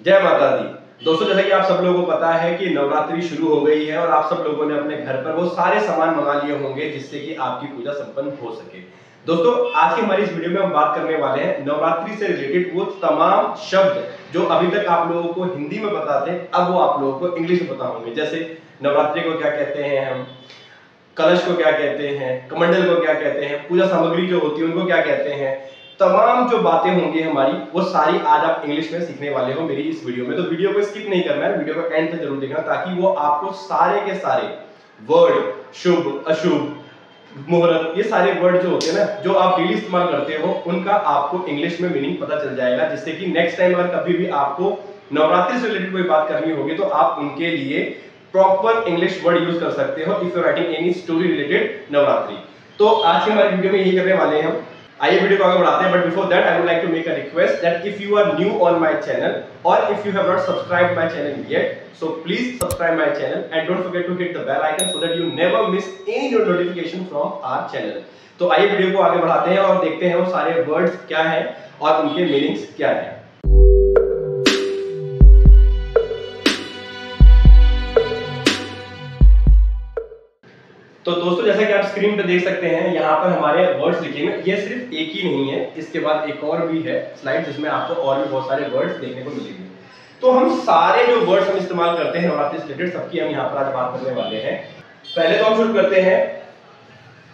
जय माता दी। दोस्तों, जैसा कि आप सब लोगों को पता है कि नवरात्रि शुरू हो गई है और आप सब लोगों ने अपने घर पर वो सारे सामान मंगा लिए होंगे जिससे कि आपकी पूजा संपन्न हो सके। दोस्तों, आज की हमारी इस वीडियो में हम बात करने वाले हैं नवरात्रि से रिलेटेड वो तमाम शब्द जो अभी तक आप लोगों को हिंदी में पता थे, अब वो आप लोगों को इंग्लिश में पता होंगे। जैसे नवरात्रि को क्या कहते हैं हम, कलश को क्या कहते हैं, कमंडल को क्या कहते हैं, पूजा सामग्री जो होती है उनको क्या कहते हैं। तमाम जो बातें होंगी हमारी वो सारी आज आप इंग्लिश में सीखने वाले हो मेरी इस वीडियो में। तो वीडियो को स्किप नहीं करना है, वीडियो को एंड तक जरूर देखना ताकि वो आपको सारे के सारे वर्ड, शुभ अशुभ मुहूर्त, ये सारे वर्ड जो होते हैं ना, जो आप डेली इस्तेमाल करते हो, उनका आपको इंग्लिश में मीनिंग पता चल जाएगा, जिससे कि नेक्स्ट टाइम अगर कभी भी आपको नवरात्रि से रिलेटेड कोई बात करनी होगी तो आप उनके लिए प्रॉपर इंग्लिश वर्ड यूज कर सकते हो if you writing any story related Navratri. तो आज की हमारी वीडियो में यही करने वाले हैं हम। आइए वीडियो को आगे बढ़ाते हैं, but before that I would like to make a request that if you are new on my channel और if you have not subscribed my channel yet, so please subscribe my channel and don't forget to hit the bell icon so that you never miss any notification from our channel। तो आइए video को आगे बढ़ाते हैं और देखते हैं वो सारे वर्ड्स क्या हैं और उनके मीनिंग्स क्या हैं। तो दोस्तों, जैसा कि आप स्क्रीन पे देख सकते हैं, यहाँ पर हमारे वर्ड्स लिखे हुए हैं। ये सिर्फ एक ही नहीं है, इसके बाद एक और भी है स्लाइड जिसमें आपको और भी बहुत सारे वर्ड्स देखने को मिलेंगे। तो हम सारे जो वर्ड्स हम इस्तेमाल करते हैं नवरात्रि से रिलेटेड, सबकी हम यहाँ पर आज बात करने वाले हैं। पहले तो हम शुरू करते हैं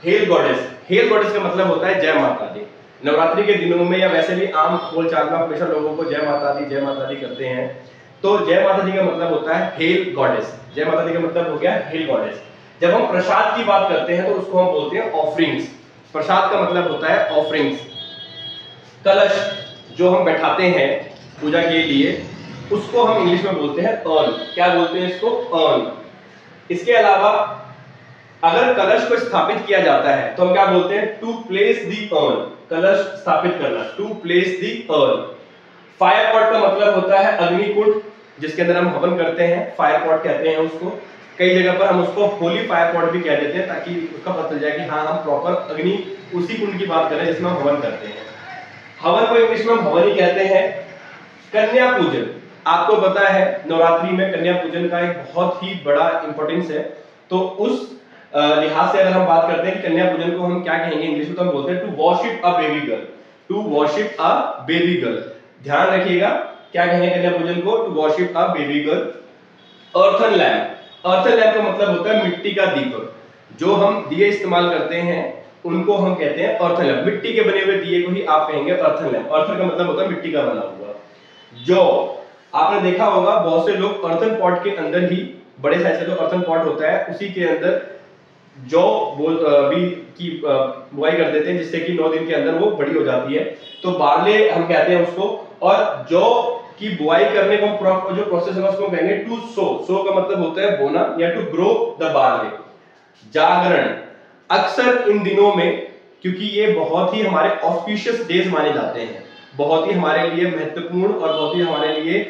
हेल गॉडेस। हेल गॉडेस का मतलब होता है जय माता दी। नवरात्रि के दिनों में या वैसे भी आम बोलचाल में हमेशा लोगों को जय माता दी करते हैं। तो जय माता दी का मतलब होता है हेल गॉडेस। जय माता दी का मतलब हो गया हेल गॉडेस। जब हम प्रसाद की बात करते हैं तो उसको हम बोलते हैं ऑफरिंग्स। प्रसाद का मतलब होता है ऑफरिंग्स। कलश जो हम बैठाते हैं पूजा के लिए, उसको हम इंग्लिश में बोलते हैं अर्न। क्या बोलते हैं इसको? अर्न। इसके अलावा अगर कलश को स्थापित किया जाता है तो हम क्या बोलते हैं? To place the urn. कलश स्थापित करना, to place the urn. Fire pot का मतलब होता है अग्निकुंड, जिसके अंदर हम हवन करते हैं, फायर पॉट कहते हैं उसको। कई जगह पर हम उसको होली फायर पॉट भी कह देते हैं ताकि उसका पता चल जाए कि हाँ, हम प्रॉपर अग्नि उसी कुंड की बात कर रहे हैं जिसमें हम हवन करते हैं। हवन को इंग्लिश में हम हवन ही कहते हैं। कन्या पूजन, आपको पता है नवरात्रि में कन्या पूजन का एक बहुत ही बड़ा इंपॉर्टेंस है। तो उस लिहाज से अगर हम बात करते हैं कि कन्या पूजन को हम क्या कहेंगे इंग्लिश में, तो हम बोलते हैं to worship a baby girl. To worship a baby girl. ध्यान रखिएगा, क्या कहेंगे कन्या पूजन को? To worship a baby girl. Earthen lamp. Earthen lamp का मतलब होता है मिट्टी का दीपक। जो हम दिए इस्तेमाल करते हैं उनको हम कहते हैं अर्थन लैम्प। मिट्टी के बने हुए दिए को ही आप कहेंगे अर्थन लैम्प। अर्थन का मतलब होता है मिट्टी का बना हुआ। जो आपने देखा होगा बहुत से लोग अर्थन पॉट के अंदर ही, बड़े साइज का जो अर्थन पॉट होता है उसी के अंदर जौ भी की बुआई कर देते हैं, जिससे कि 9 दिन के अंदर वो बड़ी हो जाती है। तो बारले हम कहते हैं उसको। और जौ की बुआई करने का जो प्रोसेस है उसको कहेंगे टू सो। सो का मतलब होता है बोना या टू ग्रो द बारले। जागरण, अक्सर इन दिनों में, क्योंकि ये बहुत ही हमारे ऑस्पिशियस डेज माने जाते हैं, बहुत ही हमारे लिए महत्वपूर्ण और बहुत ही हमारे लिए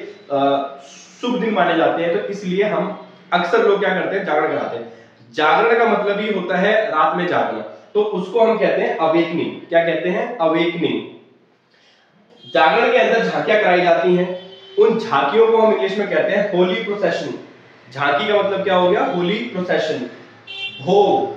शुभ दिन माने जाते हैं, तो इसलिए हम अक्सर लोग क्या करते हैं? जागरण कराते हैं। जागरण का मतलब ही होता है रात में जागना, तो उसको हम कहते हैं अवेकनिंग। क्या कहते हैं? अवेकनिंग। जागरण के अंदर झांकियां कराई जाती हैं, उन झांकियों को हम इंग्लिश में कहते हैं होली प्रोसेशन। झांकी का मतलब क्या हो गया? होली प्रोसेशन। भोग,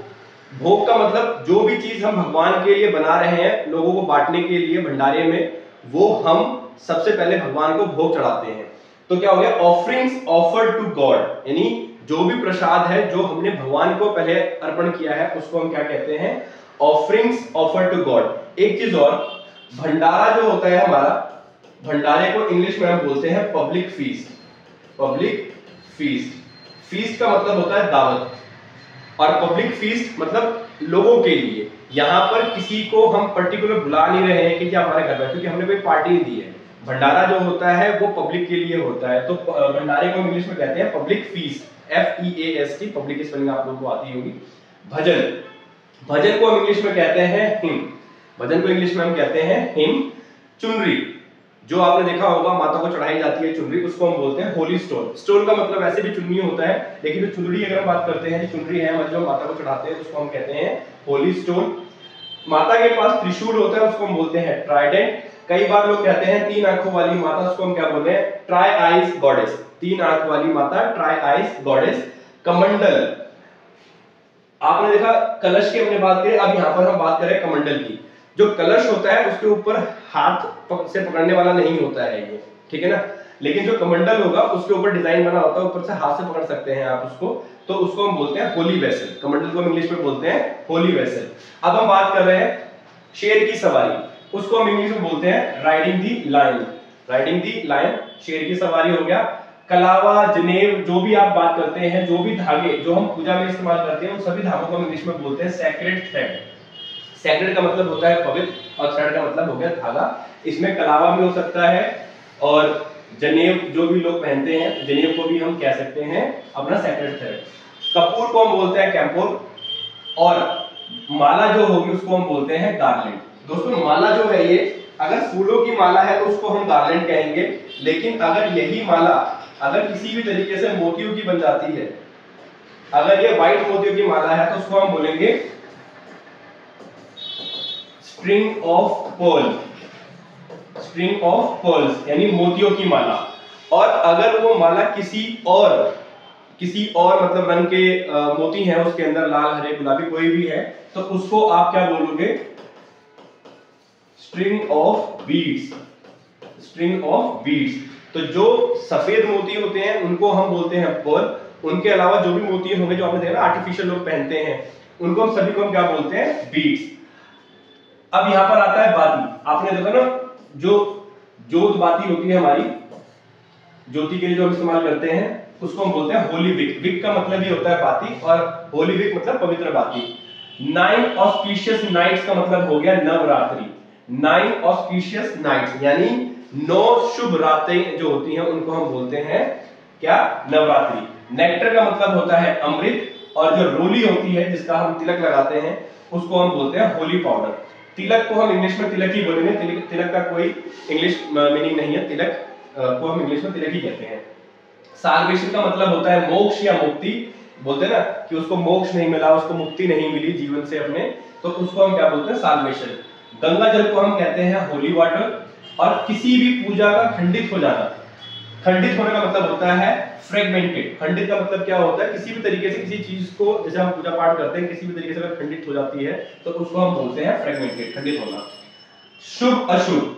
भोग का मतलब जो भी चीज हम भगवान के लिए बना रहे हैं लोगों को बांटने के लिए भंडारे में, वो हम सबसे पहले भगवान को भोग चढ़ाते हैं। तो क्या हो गया? ऑफरिंग्स ऑफर्ड टू गॉड, यानी जो भी प्रसाद है जो हमने भगवान को पहले अर्पण किया है उसको हम क्या कहते हैं? Offerings offered to God. एक चीज और, भंडारा जो होता है हमारा, भंडारे को इंग्लिश में हम बोलते हैं public feast. Public feast. Feast का मतलब होता है दावत, और पब्लिक फीस्ट मतलब लोगों के लिए। यहाँ पर किसी को हम पर्टिकुलर बुला नहीं रहे हैं कि क्या हमारे घर में, क्योंकि हमने कोई पार्टी नहीं दी है। भंडारा जो होता है वो पब्लिक के लिए होता है, तो भंडारे को इंग्लिश में कहते हैं पब्लिक फीस्ट। FEAST, पब्लिक की स्पेलिंग आप लोगों को आती होगी। भजन, भजन को हम इंग्लिश में कहते हैं हिम। भजन को इंग्लिश में हम कहते हैं हिम। चुनरी, जो आपने देखा होगा माता को चढ़ाई जाती है चुनरी, उसको हम बोलते हैं होली स्टोन। स्टोन का मतलब ऐसे भी चुन्नी होता है, लेकिन जो चुनरी अगर हम बात करते हैं, चुनरी है जो माता को चढ़ाते हैं उसको हम कहते हैं होली स्टोन। माता के पास त्रिशूल होता है, उसको हम बोलते हैं ट्राइडेंट। कई बार लोग कहते हैं तीन आंखों वाली माता, उसको हम क्या बोलते हैं? Try eyes goddess. तीन आंख वाली माता, ट्राई आइज गॉडेस। कमंडल, आपने देखा कलश की हमने बात की, अब यहाँ पर हम बात करें कमंडल की। जो कलश होता है उसके ऊपर हाथ से पकड़ने वाला नहीं होता है ये, ठीक है ना, लेकिन जो कमंडल होगा उसके ऊपर डिजाइन बना होता है, ऊपर से हाथ से पकड़ सकते हैं आप उसको, तो उसको हम बोलते हैं होली वेसल। कमंडल को हम इंग्लिश में बोलते हैं होली वेसल। अब हम बात कर रहे हैं शेर की सवारी, उसको हम इंग्लिश में बोलते हैं राइडिंग दी लायन। राइडिंग दी लायन, शेर की सवारी हो गया। कलावा, जनेव, जो भी आप बात करते हैं, जो भी धागे जो हम पूजा में इस्तेमाल करते हैं, उन सभी धागों को हम इंग्लिश में बोलते हैं सैक्रेड थ्रेड। सैक्रेड का मतलब होता है पवित्र, और थ्रेड का मतलब हो गया धागा। इसमें कलावा भी हो सकता है, और जनेव जो भी लोग पहनते हैं, जनेव को भी हम कह सकते हैं अपना सैक्रेड थ्रेड। कपूर को हम बोलते हैं कैंपोर, और माला जो होगी उसको हम बोलते हैं गार्लैंड। दोस्तों माला जो है ये, अगर फूलों की माला है तो उसको हम गार्लैंड कहेंगे, लेकिन अगर यही माला अगर किसी भी तरीके से मोतियों की बन जाती है, अगर ये व्हाइट मोतियों की माला है तो उसको हम बोलेंगे string of pearl. String of pearls यानी मोतियों की माला। और अगर वो माला किसी और मतलब रंग के मोती हैं उसके अंदर, लाल, हरे, गुलाबी कोई भी है, तो उसको आप क्या बोलोगे? String of beads. String of beads. तो जो सफेद मोती होते हैं उनको हम बोलते हैं पर्ल। उनके अलावा जो भी मोती होंगे जो आपने देखा ना आर्टिफिशियल लोग पहनते हैं, उनको हम सभी को हम क्या बोलते हैं? बीड्स। अब यहां पर आता है बाती। आपने देखा ना जो जोत बाती होती है हमारी, ज्योति के लिए जो हम इस्तेमाल करते हैं, उसको हम बोलते हैं होली विक। विक का मतलब ही होता है बाती, और होली विक मतलब पवित्र बाती। 9 ऑस्पिशियस नाइट्स का मतलब हो गया नवरात्रि। 9 ऑस्पिशियस नाइट्स यानी 9 शुभ रातें जो होती हैं उनको हम बोलते हैं क्या? नवरात्रि। नेक्टर का मतलब होता है अमृत, और जो रोली होती है जिसका हम तिलक लगाते हैं उसको हम बोलते हैं होली पाउडर। तिलक को हम इंग्लिश में तिलक ही बोलेंगे, तिलक का कोई इंग्लिश मीनिंग नहीं है, तिलक को हम इंग्लिश में तिलक ही कहते हैं। साल्वेशन का मतलब होता है मोक्ष या मुक्ति। बोलते हैं ना कि उसको मोक्ष नहीं मिला, उसको मुक्ति नहीं मिली जीवन से अपने, तो उसको हम क्या बोलते हैं? साल्वेशन। गंगा जल को हम कहते हैं होली वाटर। और किसी भी पूजा का खंडित हो जाना, खंडित होने का मतलब होता है फ्रेगमेंटेड। खंडित का मतलब क्या होता है? किसी भी तरीके से किसी चीज को, जैसे हम पूजा पाठ करते हैं, किसी भी तरीके से अगर खंडित हो जाती है तो उसको हम बोलते हैं फ्रेगमेंटेड, खंडित होना। शुभ अशुभ,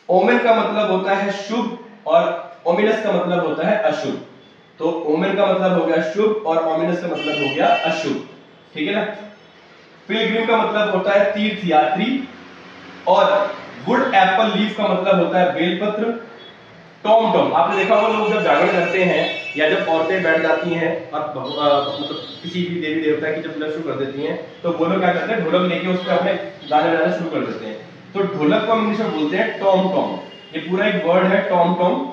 ओमेन का मतलब होता है शुभ, और ओमिनस का मतलब होता है अशुभ। तो ओमेन का मतलब हो गया शुभ, और ओमिनस का मतलब हो गया अशुभ, ठीक है ना। पिलग्रिम का मतलब होता है तीर्थयात्री, और वुड एप्पल लीफ का मतलब होता है बेलपत्र। टॉम टॉम, आपने देखा होगा लोग जब जागरण करते हैं या जब औरतें बैठ जाती हैं और मतलब किसी भी देवी देवता की जब पूजा शुरू कर देती हैं, तो वो लोग क्या करते हैं? ढोलक लेके उस पर अपने गाने बजाना शुरू कर देते हैं। तो ढोलक को हम इंग्लिश में बोलते हैं टॉम टॉम। ये पूरा एक वर्ड है टॉम टॉम।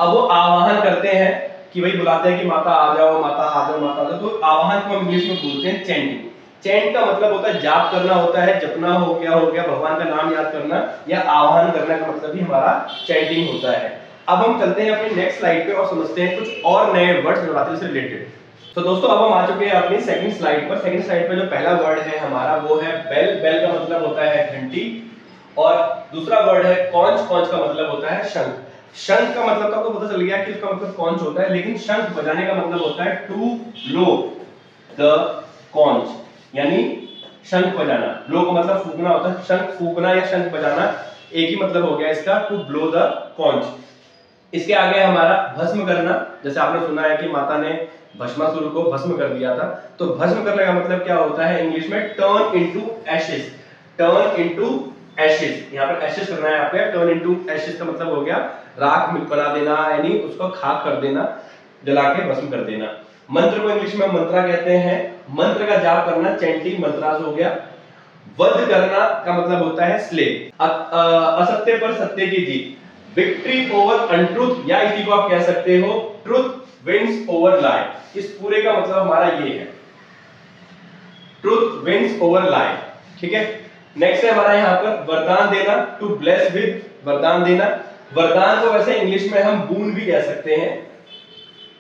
अब वो आवाहन करते हैं कि भाई बुलाते हैं कि माता आ जाओ, माता आ जाओ, माता आ जाओ, तो आवाहन को हम इंग्लिश में बोलते हैं चैंटिंग। चैंट का मतलब होता है जाप करना होता है, जपना हो गया भगवान का नाम याद करना, या आवाहन करना का मतलब ही हमारा चैंटिंग होता है। अब हम चलते हैं अपनी नेक्स्ट स्लाइड पे और समझते हैं कुछ और नए वर्ड्स नवरात्रि से रिलेटेड। तो दोस्तों अब हम आ चुके हैं अपनी सेकंड स्लाइड पर। सेकंड स्लाइड पर जो पहला वर्ड है हमारा वो है बेल। बेल का मतलब होता है घंटी, और दूसरा वर्ड है कॉन्च। कॉन्च का मतलब होता है शंख। शंख का मतलब तो आपको पता चल गया कि उसका मतलब कॉन्च होता है, लेकिन शंख बजाने का मतलब होता है टू ब्लो द कॉन्च, यानी शंख बजाना। ब्लो का मतलब फूंकना होता है, शंख फूंकना या शंख बजाना एक ही मतलब हो गया इसका, टू ब्लो द कॉन्च। इसके आगे हमारा भस्म करना। जैसे आपने सुना है कि माता ने भस्मासुर को भस्म कर दिया था, तो भस्म करने का मतलब क्या होता है इंग्लिश में? Turn into ashes. Turn into ashes, यहाँ पर एशेस करना है आपको। टर्न इनटू एशेस का मतलब हो गया राख बना देना, यानी उसको खाक कर देना, जला के भस्म कर देना। मंत्र को इंग्लिश में मंत्रा कहते हैं। मंत्र का जाप करना चैंटिंग मंत्रास हो गया। वध करना का मतलब होता है स्ले। असत्य पर सत्य की जीत, विक्ट्री ओवर अनट्रूथ, या इसी को आप कह सकते हो ट्रुथ विंस ओवर लाई। इस पूरे का मतलब हमारा ये है, ट्रुथ विंस ओवर लाई, ठीक है। नेक्स्ट है हमारा यहाँ पर वरदान देना, टू ब्लेस विद, वरदान देना। वरदान को वैसे इंग्लिश में हम बून भी कह सकते हैं,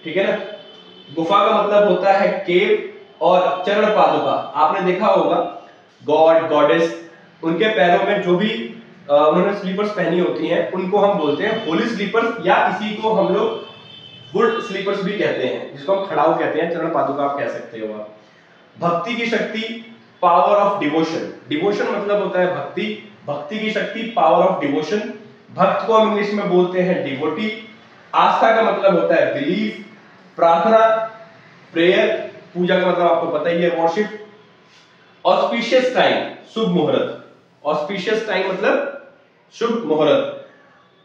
ठीक है ना। गुफा का मतलब होता है केव, और चरण पादुका आपने देखा होगा, गॉड गॉडेस, उनके पैरों में जो भी उन्होंने स्लीपर्स पहनी होती हैं, उनको हम बोलते हैं होली स्लीपर्स, या इसी को हम लोग गुड स्लीपर्स भी कहते हैं, जिसको हम खड़ाऊ कहते हैं, चरण पादुका आप कह सकते हो आप। भक्ति की शक्ति, पावर ऑफ डिवोशन। डिवोशन मतलब होता है भक्ति, भक्ति की शक्ति, पावर ऑफ डिवोशन। भक्त को हम इंग्लिश में बोलते हैं डिवोटी। आस्था का मतलब होता है बिलीफ। प्रार्थना, प्रेयर, पूजा का मतलब आपको पता ही है वर्शिप। ऑस्पिशियस टाइम, शुभ मुहूर्त। ऑस्पिशियस टाइम मतलब शुभ मुहूर्त।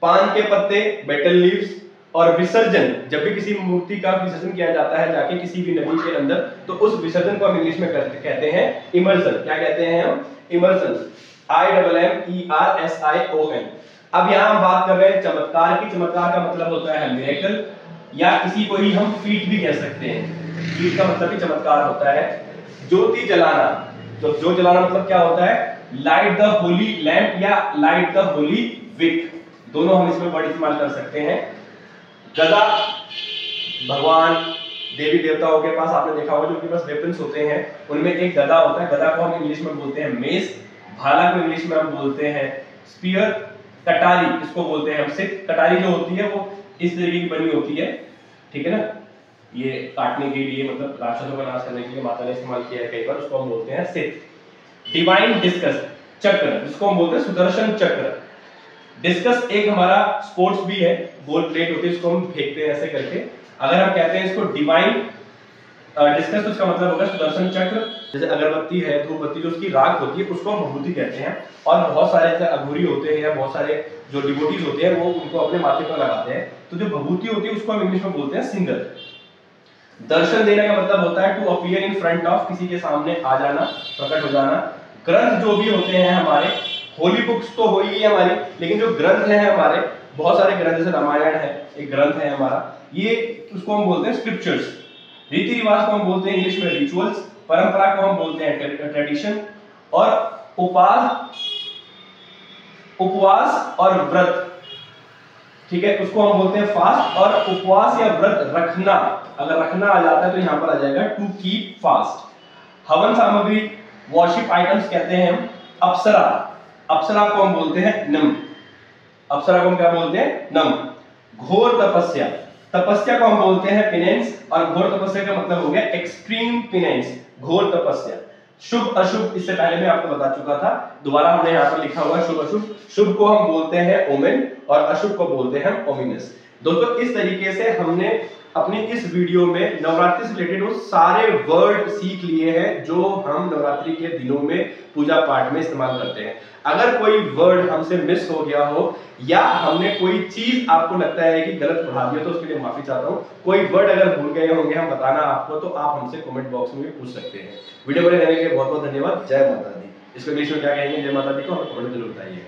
पान के पत्ते, बेटल लीव्स। और विसर्जन, जब भी किसी मूर्ति का विसर्जन किया जाता है जाके किसी भी नदी के अंदर, तो उस विसर्जन को हम इंग्लिश में कहते हैं इमर्सन। क्या कहते हैं हम? इमर्सन। IMMERSION। अब यहाँ हम बात कर रहे हैं चमत्कार की। चमत्कार का मतलब होता है मिरेकल, या किसी को ही हम फीट भी कह सकते हैं। फीट का मतलब भी चमत्कार होता है। ज्योति जलाना, तो ज्योत जलाना मतलब क्या होता है? लाइट द होली लैंप या लाइट द होली विक, दोनों हम इसमें वर्ड इस्तेमाल कर सकते हैं। गदा, भगवान देवी देवताओं के पास आपने देखा होगा जो उनके पास वेपन्स होते हैं, उनमें एक गदा होता है। गदा को हम इंग्लिश में बोलते हैं मेस। भाला को इंग्लिश में हम बोलते हैं स्पीयर। कटारी, इसको बोलते हैं हम सिक। कटारी जो होती है वो इस तरीके की बनी होती है, ठीक है ना, ये काटने के लिए, मतलब राक्षसों का नाश करने के लिए माता ने इस्तेमाल किया है कई बार, उसको हम बोलते हैं सिक। डिवाइन डिस्कस, चक्र, जिसको हम बोलते हैं सुदर्शन चक्र। डिस्कस एक हमारा स्पोर्ट्स भी है, गोल प्लेट होती है, इसको हम फेंकते हैं ऐसे करके। अगर हम कहते हैं इसको डिवाइन डिस्कस, तो इसका मतलब होगा सुदर्शन चक्र। जैसे अगरबत्ती है, धूपबत्ती, जो उसकी राख होती है उसको हम विभूति कहते हैं। और बहुत सारे ऐसे अघोरी होते हैं या बहुत सारे जो डिवोटीज होते हैं वो उनको अपने माथे पर लगाते हैं, तो जो विभूति होती है उसको हम इंग्लिश में बोलते हैं सिंगल। दर्शन देने का मतलब होता है to appear in front of, किसी के सामने आ जाना, प्रकट हो जाना। ग्रंथ जो भी होते हैं हमारे, होली बुक्स तो हो ही हमारी, लेकिन जो ग्रंथ हैं हमारे, बहुत सारे ग्रंथ, जैसे रामायण है एक ग्रंथ है हमारा, ये उसको हम बोलते हैं स्क्रिप्चर्स। रीति रिवाज को हम बोलते हैं इंग्लिश में रिचुअल्स। परंपरा को हम बोलते हैं ट्रेडिशन। और उपवास और व्रत, ठीक है, उसको हम बोलते हैं फास्ट। और उपवास या व्रत रखना, अगर रखना आ जाता है तो यहां पर आ जाएगा टू कीप फास्ट। हवन सामग्री, वॉरशिप आइटम्स कहते हैं हम। अप्सरा, अप्सरा को हम बोलते हैं नम। अप्सरा को हम क्या बोलते हैं? नम। घोर तपस्या, तपस्या को हम बोलते हैं पिनेंस। और घोर तपस्या का मतलब हो गया एक्सट्रीम पिनेंस, घोर तपस्या। शुभ अशुभ, इससे पहले मैं आपको बता चुका था, दोबारा हमने यहाँ पर लिखा हुआ है शुभ अशुभ। शुभ को हम बोलते हैं ओमेन और अशुभ को बोलते हैं ओमिनस। दोस्तों इस तरीके से हमने अपनी इस वीडियो में नवरात्रि से रिलेटेड वो सारे वर्ड सीख लिए हैं जो हम नवरात्रि के दिनों में पूजा पाठ में इस्तेमाल करते हैं। अगर कोई वर्ड हमसे मिस हो गया हो या हमने कोई चीज आपको लगता है कि गलत पढ़ा दिया, तो उसके लिए माफी चाहता हूँ। कोई वर्ड अगर भूल गए होंगे हम बताना आपको, तो आप हमसे कमेंट बॉक्स में भी पूछ सकते हैं। वीडियो बने रहने के लिए बहुत बहुत धन्यवाद। जय माता दी। इसको इंग्लिश में क्या कहेंगे जय माता दी को, हमें कमेंट जरूर बताइए।